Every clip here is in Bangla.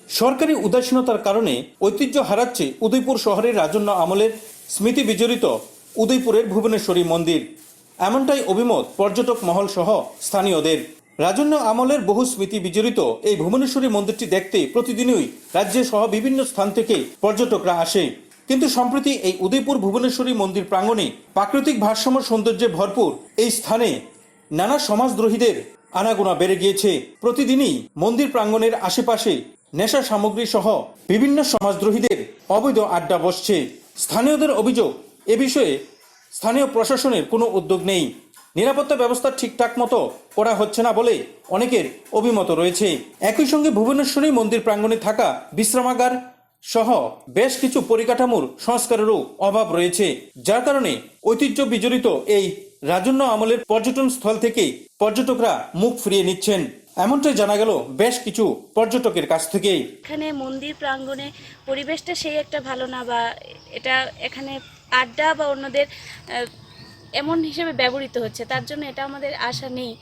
সরকারি উদাসীনতার কারণে ঐতিহ্য হারাচ্ছে উদয়পুর শহরের রাজন্য আমলের স্মৃতি বিজড়িত উদয়পুরের ভুবনেশ্বরী মন্দির। এমনটাই অভিমত পর্যটক মহল সহ স্থানীয়দের। রাজন্য আমলের বহু স্মৃতি বিজড়িত এই ভুবনেশ্বরী মন্দিরটি দেখতে প্রতিদিনই রাজ্য সহ বিভিন্ন স্থান থেকে পর্যটকরা আসে। কিন্তু সম্প্রতি এই উদয়পুর ভুবনেশ্বরী মন্দির প্রাঙ্গণে প্রাকৃতিক ভারসাম্য সৌন্দর্যে ভরপুর এই স্থানে নানা সমাজদ্রোহীদের আনাগোনা বেড়ে গিয়েছে। প্রতিদিনই মন্দির প্রাঙ্গণের আশেপাশে নেশা সামগ্রী সহ বিভিন্ন সমাজদ্রোহীদের অবৈধ আড্ডা বসছে। স্থানীয়দের অভিযোগ, এ বিষয়ে স্থানীয় প্রশাসনের কোনো উদ্যোগ নেই, নিরাপত্তা ব্যবস্থা ঠিকঠাক মতো করা হচ্ছে না বলে অনেকের অভিমত রয়েছে। একই সঙ্গে ভুবনেশ্বরী মন্দির প্রাঙ্গণে থাকা বিশ্রামাগার সহ বেশ কিছু পরিকাঠামোর সংস্কারেরও অভাব রয়েছে, যার কারণে ঐতিহ্য বিজড়িত এই রাজন্য আমলের পর্যটন স্থল থেকে পর্যটকরা মুখ ফিরিয়ে নিচ্ছেন। এমনটাই জানা গেল বেশ কিছু পর্যটকের কাছ থেকে। এখানে মন্দির প্রাঙ্গণে পরিবেশটা সেই একটা ভালো না, বা এটা এখানে আড্ডা বা অন্যদের এমন হিসেবে ব্যবহৃত হচ্ছে, তার জন্য এটা আমাদের আশা নেই,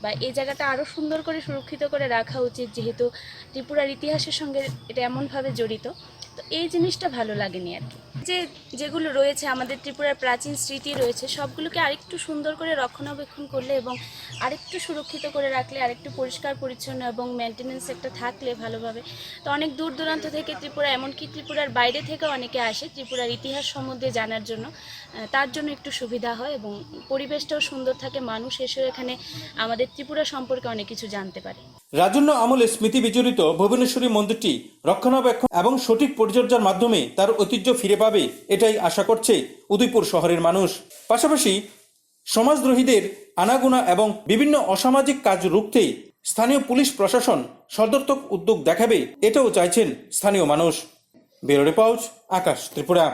বা এই জায়গাটা আরও সুন্দর করে সুরক্ষিত করে রাখা উচিত, যেহেতু ত্রিপুরার ইতিহাসের সঙ্গে এটা এমনভাবে জড়িত। তো এই জিনিসটা ভালো লাগেনি আর কি। যেগুলো রয়েছে আমাদের ত্রিপুরার প্রাচীন স্মৃতি রয়েছে, সবগুলোকে আরেকটু সুন্দর করে রক্ষণাবেক্ষণ করলে এবং আরেকটু সুরক্ষিত করে রাখলে, আরেকটু পরিষ্কার পরিচ্ছন্ন এবং মেনটেনেন্স একটা থাকলে ভালোভাবে, তো অনেক দূর দূরান্ত থেকে ত্রিপুরা, এমনকি ত্রিপুরার বাইরে থেকে অনেকে আসে ত্রিপুরার ইতিহাস সম্বন্ধে জানার জন্য, তার জন্য একটু সুবিধা হয় এবং পরিবেশটাও সুন্দর থাকে, মানুষ এসেও এখানে আমাদের ত্রিপুরা সম্পর্কে অনেক কিছু জানতে পারে। রাজন্য আমলের স্মৃতি বিজড়িত ভুবনেশ্বরী মন্দিরটি রক্ষণাবেক্ষণ এবং সঠিক পরিচর্যার মাধ্যমে তার ঐতিহ্য ফিরে পাবে, এটাই আশা করছে উদয়পুর শহরের মানুষ। পাশাপাশি সমাজদ্রোহীদের আনাগোনা এবং বিভিন্ন অসামাজিক কাজ রুখতে স্থানীয় পুলিশ প্রশাসন সদর্থক উদ্যোগ দেখাবে, এটাও চাইছেন স্থানীয় মানুষ। ব্যুরো রিপোর্ট, আকাশ ত্রিপুরা।